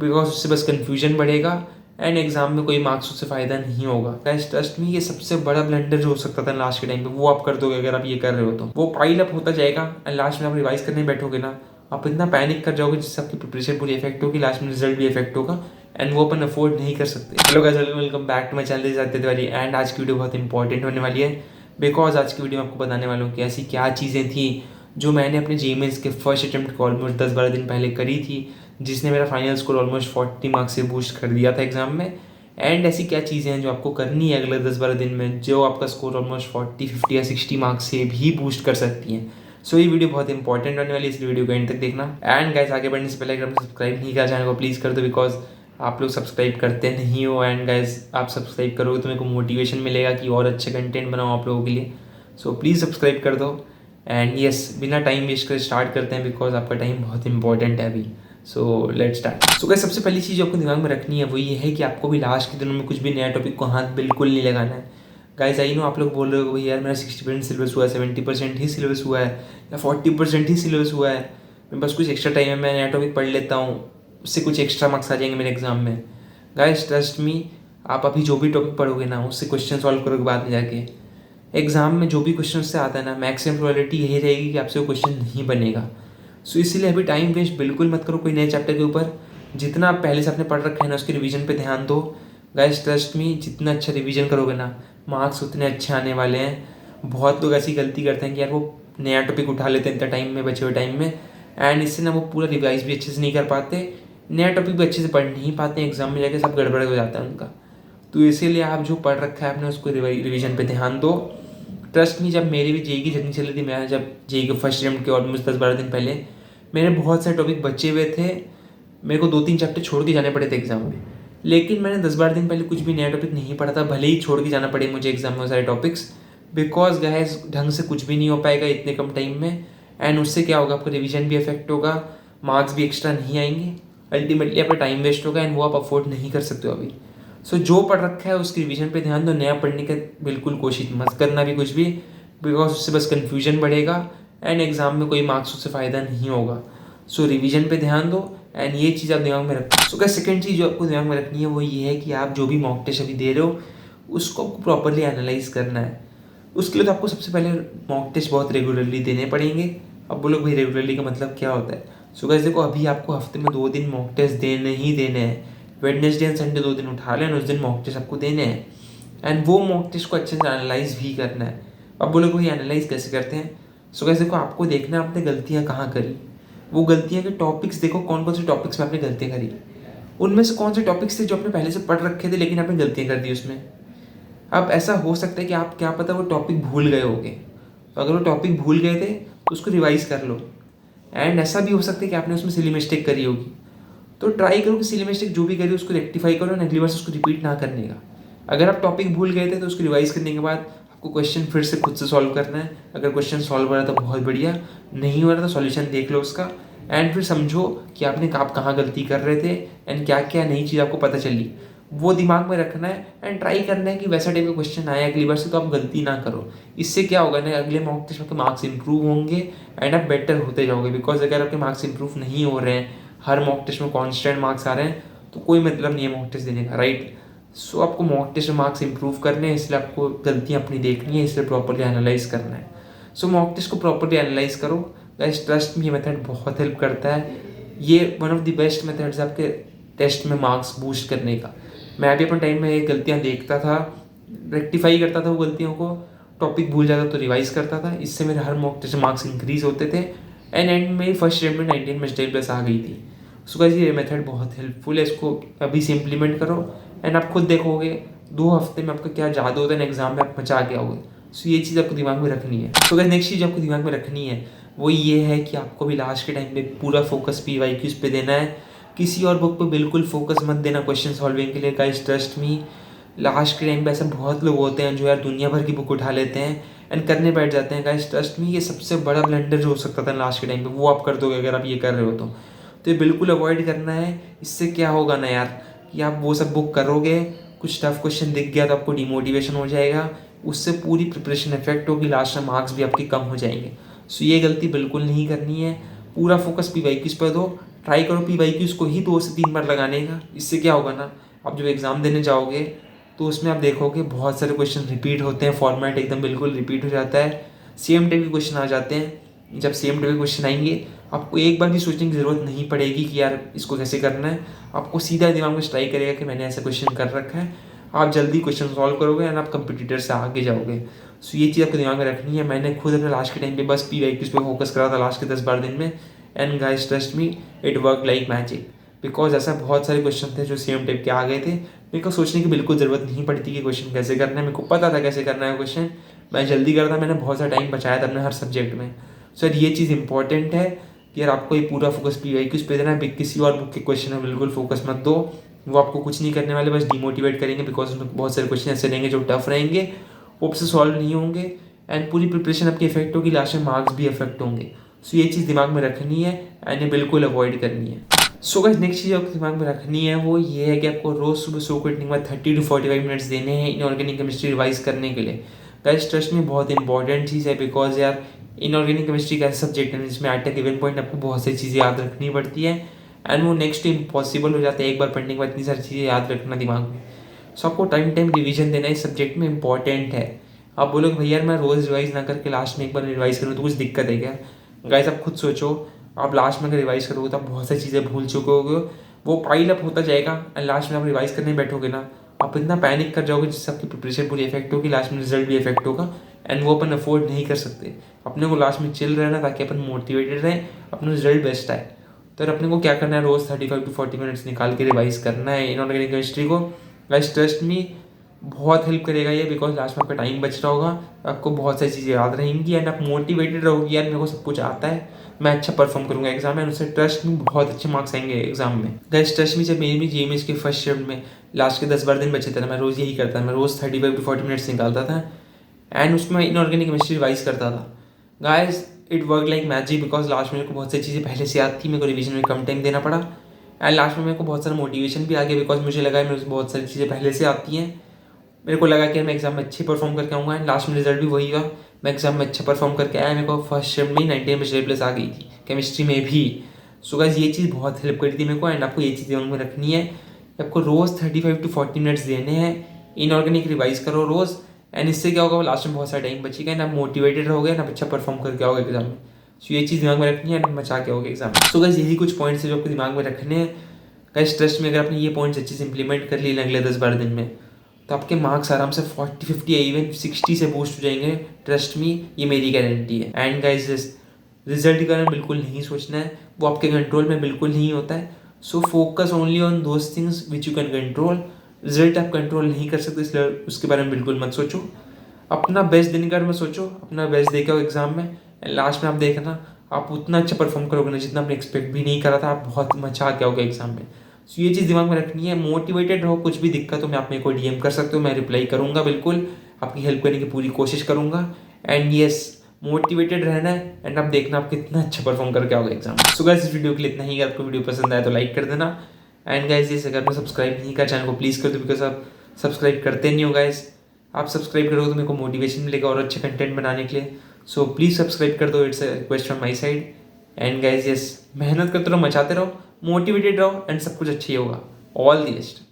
Because उससे बस confusion बढ़ेगा एंड एग्जाम में कोई मार्क्स उससे फ़ायदा नहीं होगा। गाइस ट्रस्ट मी, ये सबसे बड़ा ब्लंडर जो हो सकता था लास्ट के टाइम पे वो आप कर दोगे अगर आप ये कर रहे हो तो। वो पाइल अप होता जाएगा एंड लास्ट में आप रिवाइज करने बैठोगे ना, आप इतना पैनिक कर जाओगे जिससे आपकी प्रिपरेशन पूरी इफेक्ट होगी, लास्ट में रिजल्ट भी इफेक्ट होगा एंड वो अपन अफोर्ड नहीं कर सकते। Hello guys, welcome back to my channel जाते तिवारी एंड आज की वीडियो बहुत इंपॉर्टेंट होने वाली है बिकॉज आज की वीडियो में आपको बताने वाला हूँ कि ऐसी क्या चीज़ें थी जो मैंने अपने जेईई के फर्स्ट अटेम्प्ट को ऑलमोस्ट 10-12 दिन पहले करी थी, जिसने मेरा फाइनल स्कोर ऑलमोस्ट 40 मार्क्स से बूस्ट कर दिया था एग्जाम में। एंड ऐसी क्या चीज़ें हैं जो आपको करनी है अगले 10-12 दिन में जो आपका स्कोर ऑलमोस्ट 40, 50 या 60 मार्क्स से भी बूस्ट कर सकती हैं। सो ये वीडियो बहुत इंपॉर्टेंट होने वाली है, इसलिए वीडियो को एंड तक देखना। एंड गाइस, आगे बढ़ने से पहले अगर आपने सब्सक्राइब नहीं किया चैनल को प्लीज़ कर दो बिकॉज आप लोग सब्सक्राइब करते नहीं हो। एंड गाइस, आप सब्सक्राइब करोगे तो मेरे को मोटिवेशन मिलेगा कि और अच्छे कंटेंट बनाऊँ आप लोगों के लिए। सो प्लीज़ सब्सक्राइब कर दो एंड यस, बिना टाइम वेस्ट कर स्टार्ट करते हैं बिकॉज आपका टाइम बहुत इंपॉर्टेंट है अभी। So let's start. So guys, सबसे पहली चीज़ जो आपको दिमाग में रखनी है वो ये है कि आपको भी लास्ट के दिनों में कुछ भी नया टॉपिक को हाथ बिल्कुल नहीं लगाना है। गाइस, आई नो आप लोग बोल रहे हो यार मेरा 60% सिलेबस हुआ है, 70% ही सिलेबस हुआ है या 40% ही सिलेबस हुआ है, मैं बस कुछ एक्स्ट्रा टाइम है मैं नया टॉपिक पढ़ लेता हूँ, उससे कुछ एक्स्ट्रा मार्क्स आ जाएंगे मेरे एग्जाम में। गाइस ट्रस्ट मी, आप अभी जो भी टॉपिक पढ़ोगे ना उससे क्वेश्चन सॉल्व करोगे बाद में जाके एग्जाम में जो भी क्वेश्चन उससे आता है ना, मैक्सिमम प्रोबेबिलिटी यही रहेगी कि आपसे वो क्वेश्चन नहीं बनेगा। सो इसीलिए अभी टाइम वेस्ट बिल्कुल मत करो कोई नए चैप्टर के ऊपर। जितना आप पहले से आपने पढ़ रखा है ना उसके रिवीजन पे ध्यान दो। गाइस ट्रस्ट मी, जितना अच्छा रिवीजन करोगे ना मार्क्स उतने अच्छे आने वाले हैं। बहुत लोग ऐसी गलती करते हैं कि यार वो नया टॉपिक उठा लेते हैं इतना टाइम में, बचे हुए टाइम में, एंड इससे ना वो पूरा रिवाइज भी अच्छे से नहीं कर पाते, नया टॉपिक भी अच्छे से पढ़ नहीं पाते, एग्जाम में जाके सब गड़बड़ हो जाता है उनका। तो इसीलिए आप जो पढ़ रखा है आपने उसको रिवीजन पे ध्यान दो। ट्रस्ट मी, जब मेरी भी जेई की जर्नी चल रही थी, मैं जब जेई के फर्स्ट अटेम्प्ट के ऑलमोस्ट 10-12 दिन पहले मेरे बहुत सारे टॉपिक बचे हुए थे, मेरे को 2-3 चैप्टर छोड़ के जाने पड़े थे एग्जाम में, लेकिन मैंने 10-12 दिन पहले कुछ भी नया टॉपिक नहीं पढ़ा था, भले ही छोड़ के जाना पड़े मुझे एग्जाम में सारे टॉपिक्स, बिकॉज गाइस ढंग से कुछ भी नहीं हो पाएगा इतने कम टाइम में एंड उससे क्या होगा, आपका रिविजन भी इफेक्ट होगा, मार्क्स भी एक्स्ट्रा नहीं आएंगे, अल्टीमेटली आपका टाइम वेस्ट होगा एंड वो आप अफोर्ड नहीं कर सकते हो अभी। सो जो पढ़ रखा है उसकी रिवीजन पे ध्यान दो, नया पढ़ने का बिल्कुल कोशिश मत करना भी कुछ भी, बिकॉज उससे बस कन्फ्यूजन बढ़ेगा एंड एग्जाम में कोई मार्क्स उससे फ़ायदा नहीं होगा। सो रिवीजन पे ध्यान दो एंड ये चीज़ आप दिमाग में रखो। सो क्या सेकंड चीज़ जो आपको दिमाग में रखनी है वो ये है कि आप जो भी मॉक टेस्ट अभी दे रहे हो उसको आपको प्रॉपरली एनालाइज करना है। उसके लिए तो आपको सबसे पहले मॉक टेस्ट बहुत रेगुलरली देने पड़ेंगे। अब बोलो भाई रेगुलरली का मतलब क्या होता है? सो गाइस देखो, अभी आपको हफ्ते में 2 दिन मॉक टेस्ट देने ही देने हैं। वेडनेसडे एंड संडे 2 दिन उठा लें, उस दिन मॉक टेस्ट आपको देने हैं एंड वो मॉक टेस्ट को अच्छे से एनालाइज भी करना है। अब बोलो भाई एनालाइज कैसे करते हैं? सो गाइस देखो, आपको देखना है आपने गलतियाँ कहाँ करी, वो गलतियाँ के टॉपिक्स देखो, कौन कौन से टॉपिक्स में आपने गलतियाँ करी, उनमें से कौन से टॉपिक्स थे जो आपने पहले से पढ़ रखे थे लेकिन आपने गलतियाँ कर दी उसमें। अब ऐसा हो सकता है कि आप क्या पता वो टॉपिक भूल गए होगे, तो अगर वो टॉपिक भूल गए थे तो उसको रिवाइज कर लो। एंड ऐसा भी हो सकता है कि आपने उसमें सिली मिस्टेक करी होगी, तो ट्राई करो कि सिली मिस्टेक जो भी करी उसको रेक्टिफाई करो एंड अगली बार से उसको रिपीट ना करने का। अगर आप टॉपिक भूल गए थे तो उसको रिवाइज करने के बाद आपको क्वेश्चन फिर से खुद से सॉल्व करना है। अगर क्वेश्चन सॉल्व हो रहा है तो बहुत बढ़िया, नहीं हो रहा तो सॉल्यूशन देख लो उसका एंड फिर समझो कि आप कहाँ गलती कर रहे थे एंड क्या क्या नई चीज़ आपको पता चली, वो दिमाग में रखना है एंड ट्राई करना है कि वैसा टाइप का क्वेश्चन आया अगली बार से तो आप गलती ना करो। इससे क्या होगा ना, अगले मॉक टेस्ट में आपके मार्क्स इंप्रूव होंगे एंड आप बेटर होते जाओगे। बिकॉज अगर आपके मार्क्स इंप्रूव नहीं हो रहे हैं, हर मॉक टेस्ट में कॉन्स्टेंट मार्क्स आ रहे हैं, तो कोई मतलब नहीं है मॉक टेस्ट देने का, राइट? सो आपको मॉक टेस्ट में मार्क्स इंप्रूव करने हैं, इसलिए आपको गलतियाँ अपनी देखनी है, इसलिए प्रॉपरली एनालाइज करना है। सो मॉक टेस्ट को प्रॉपरली एनालाइज करो। गाइस ट्रस्ट में ये मेथड बहुत हेल्प करता है, ये one of the best methods है आपके टेस्ट में मार्क्स बूस्ट करने का। मैं भी अपने टाइम में ये गलतियाँ देखता था, रेक्टिफाई करता था वो गलतियों को, टॉपिक भूल जाता तो रिवाइज करता था, इससे मेरे हर मॉक टेस्ट मार्क्स इंक्रीज होते थे एंड में फर्स्ट अटेम्प्ट में 19 में स्टेट प्लस आ गई थी। सो गाइस ये मेथड बहुत हेल्पफुल है, इसको अभी से इम्प्लीमेंट करो एंड आप खुद देखोगे 2 हफ्ते में आपका क्या जादू होता है, एग्जाम में आप मचा के आओगे। सो ये चीज़ आपको दिमाग में रखनी है। तो गाइस नेक्स्ट चीज़ आपको दिमाग में रखनी है वो ये है कि आपको भी लास्ट के टाइम पे पूरा फोकस PYQs पे देना है, किसी और बुक पे बिल्कुल फोकस मत देना क्वेश्चन सॉल्विंग के लिए। गाइस ट्रस्ट मी, लास्ट के टाइम पे ऐसे बहुत लोग होते हैं जो यार दुनिया भर की बुक उठा लेते हैं एंड करने बैठ जाते हैं। गाइस ट्रस्ट मी, ये सबसे बड़ा ब्लंडर जो हो सकता था लास्ट के टाइम पे वो आप कर दोगे अगर आप ये कर रहे हो तो ये बिल्कुल अवॉइड करना है। इससे क्या होगा ना यार कि आप वो सब बुक करोगे, कुछ टफ क्वेश्चन दिख गया तो आपको डिमोटिवेशन हो जाएगा, उससे पूरी प्रिपरेशन इफेक्ट होगी, लास्ट में मार्क्स भी आपके कम हो जाएंगे। सो ये गलती बिल्कुल नहीं करनी है, पूरा फोकस PYQs पर दो, ट्राई करो PYQs को ही 2 से 3 बार लगाने का। इससे क्या होगा ना, आप जब एग्ज़ाम देने जाओगे तो उसमें आप देखोगे बहुत सारे क्वेश्चन रिपीट होते हैं, फॉर्मेट एकदम बिल्कुल रिपीट हो जाता है, सेम टाइप के क्वेश्चन आ जाते हैं। जब सेम टाइप के क्वेश्चन आएंगे आपको एक बार भी सोचने की ज़रूरत नहीं पड़ेगी कि यार इसको कैसे करना है। आपको सीधा दिमाग में स्ट्राइक करेगा कि मैंने ऐसा क्वेश्चन कर रखा है। आप जल्दी क्वेश्चन सॉल्व करोगे एंड आप कंपटीटर से आगे जाओगे। सो ये चीज़ आपको दिमाग में रखनी है। मैंने खुद अपने लास्ट के टाइम पे बस PYQs पे फोकस करा था लास्ट के 10-12 दिन में, and guys trust me it work like magic. Because ऐसा बहुत सारे क्वेश्चन थे जो सेम टाइप के आ गए थे, मेरे को सोचने की बिल्कुल ज़रूरत नहीं पड़ी थी कि क्वेश्चन कैसे करना है। मेरे को पता था कैसे करना है क्वेश्चन, मैं जल्दी करता, मैंने बहुत सारा टाइम बचाया था अपने हर सब्जेक्ट में। सर ये चीज़ इंपॉर्टेंट है कि यार आपको ये पूरा फोकस PYQs पे देना है, किसी और बुक के क्वेश्चन में बिल्कुल फोकस मत दो। वो आपको कुछ नहीं करने वाले, बस डिमोटिवेट करेंगे। बिकॉज उसमें बहुत सारे क्वेश्चन ऐसे रहेंगे जो टफ रहेंगे, वो आपसे सॉल्व नहीं होंगे, एंड पूरी प्रिपरेशन आपकी इफेक्ट होगी, लास्ट में मार्क्स भी इफेक्ट होंगे। सो ये चीज़ दिमाग में रखनी है एंड ये बिल्कुल अवॉइड करनी है। सो गाइस नेक्स्ट चीज़ आपको दिमाग में रखनी है वो ये है कि आपको रोज़ सुबह सो को उठने के बाद 30 to 45 मिनट्स देने हैं इनऑर्गेनिक केमिस्ट्री रिवाइज करने के लिए। गाइस ट्रस्ट में बहुत इंपॉर्टेंट चीज़ है, बिकॉज यार इनऑर्गेनिक केमिस्ट्री का ऐसा सब्जेक्ट है जिसमें एट अ गिवन पॉइंट आपको बहुत सारी चीज़ें याद रखनी पड़ती है, एंड वो नेक्स्ट इम्पॉसिबल हो जाता है एक बार पढ़ने के बाद इतनी सारी चीज़ें याद रखना दिमाग में। सो आपको टाइम रिवीजन देना इस सब्जेक्ट में इंपॉर्टेंट है। आप बोलोगे भैया यार मैं रोज़ रिवाइज ना करके लास्ट में एक बार रिवाइज करूँ तो कुछ दिक्कत है क्या? गाइस आप खुद सोचो, आप लास्ट में अगर रिवाइज करोगे तो आप बहुत सारी चीज़ें भूल चुके होगे, वो पाइल अप होता जाएगा, एंड लास्ट में आप रिवाइज करने बैठोगे ना, आप इतना पैनिक कर जाओगे जिससे आपकी प्रिपरेशन पूरी इफेक्ट होगी, लास्ट में रिजल्ट भी इफेक्ट होगा, एंड वो अपन अफोर्ड नहीं कर सकते। अपने को लास्ट में चिल रहना ताकि अपन मोटिवेटेड रहें, अपना रिजल्ट बेस्ट आए। तो अपने को क्या करना है, रोज़ 35 to 40 मिनट्स निकाल के रिवाइज करना है इनऑर्गेनिक केमिस्ट्री को। गाइस ट्रस्ट मी बहुत हेल्प करेगा ये, बिकॉज लास्ट में आपका टाइम बच रहा होगा, आपको बहुत सारी चीज़ें याद रहेंगी, एंड आप मोटिवेटेड रहोगे यार मेरे को सब कुछ आता है, मैं अच्छा परफॉर्म करूंगा एग्जाम में, उससे ट्रस्ट में बहुत अच्छे मार्क्स आएंगे एग्जाम में। गाइस ट्रस्ट में जब मेरी भी GMS के फर्स्ट शिफ्ट में लास्ट के 10-12 दिन बचे थे ना, मैं रोज़ यही करता था, मैं रोज़ 35 to 40 मिनट्स निकालता था एंड उसमें इनऑर्गेनिक केमिस्ट्री रिवाइज करता था। Guys it work like magic, because last में मेरे को बहुत सारी चीज़ें पहले से याद थी, मेरे को रिविजन में कम टाइम देना पड़ा, एंड लास्ट में मेरे को बहुत सारा मोटिवेशन भी आ गया, बिकॉज मुझे लगा मेरे को बहुत सारी चीज़ें पहले से आती हैं। मेरे को लगा कि मैं एग्जाम में अच्छी परफॉर्म करके आऊँगा, एंड लास्ट में रिजल्ट भी वही हुआ, मैं एग्जाम में अच्छा परफॉर्म करके आया, मेरे को फर्स्ट शिफ्ट में 90% आ गई थी केमिस्ट्री में भी। सो गाइस ये चीज़ बहुत हेल्प करी थी मेरे को, एंड आपको ये चीज़ दिमाग में रखनी है, आपको रोज़ 35 to 40 मिनट्स देने हैं, इनऑर्गेनिक रिवाइज करो रोज़, एंड इससे क्या होगा, लास्ट में बहुत सारा टाइम बचेगा, एंड आप मोटिवेटेड रहोगे, एंड आप अच्छा परफॉर्म करके आओगे एग्जाम में। सो ये चीज़ दिमाग में रखनी है, एंड मचा के आओगे एग्जाम में। सो गाइस यही कुछ पॉइंट्स है जो आपको दिमाग में रखने हैं। गाइस ट्रस्ट में अगर आपने ये पॉइंट्स अच्छे से इंप्लीमेंट कर लिए अगले 10-12 दिन में, तो आपके मार्क्स आराम से 40-50 या इवन 60 से बूस्ट हो जाएंगे। ट्रस्ट मी ये मेरी गारंटी है। एंड गाइस रिजल्ट के बारे में बिल्कुल नहीं सोचना है, वो आपके कंट्रोल में बिल्कुल नहीं होता है। So focus only on those things which you can control. Result आप कंट्रोल नहीं कर सकते, इसलिए उसके बारे में बिल्कुल मत सोचो। अपना बेस्ट देने के बारे में सोचो, अपना बेस्ट दे के आओ एग्जाम में, एंड लास्ट में आप देखना आप उतना अच्छा परफॉर्म करोगे ना जितना आपने एक्सपेक्ट भी नहीं करा था, आप बहुत मचा के आओगे एग्जाम में। सो ये चीज़ दिमाग में रखनी है। मोटिवेटेड रहो, कुछ भी दिक्कत हो मैं आप मेरे को DM कर सकते हो, मैं रिप्लाई करूँगा, बिल्कुल आपकी हेल्प करने की पूरी कोशिश करूँगा। एंड येस मोटिवेटेड रहना है, एंड आप देखना आप कितना अच्छा परफॉर्म करके आओगे एग्जाम। सो गाइस इस वीडियो के लिए इतना ही। अगर आपको वीडियो पसंद आया तो लाइक कर देना, एंड गाइस ये अगर मैं सब्सक्राइब नहीं कर चैनल को प्लीज़ कर दो, बिकॉज आप सब्सक्राइब करते नहीं हो गाइस। आप सब्सक्राइब करोगे तो मेरे को मोटिवेशन मिलेगा और अच्छे कंटेंट बनाने के लिए। सो प्लीज़ सब्सक्राइब कर दो, it's a request from my side. And guys yes मेहनत करते रहो, मचाते रहो, मोटिवेटेड रहो, एंड सब कुछ अच्छा ही होगा। All the best.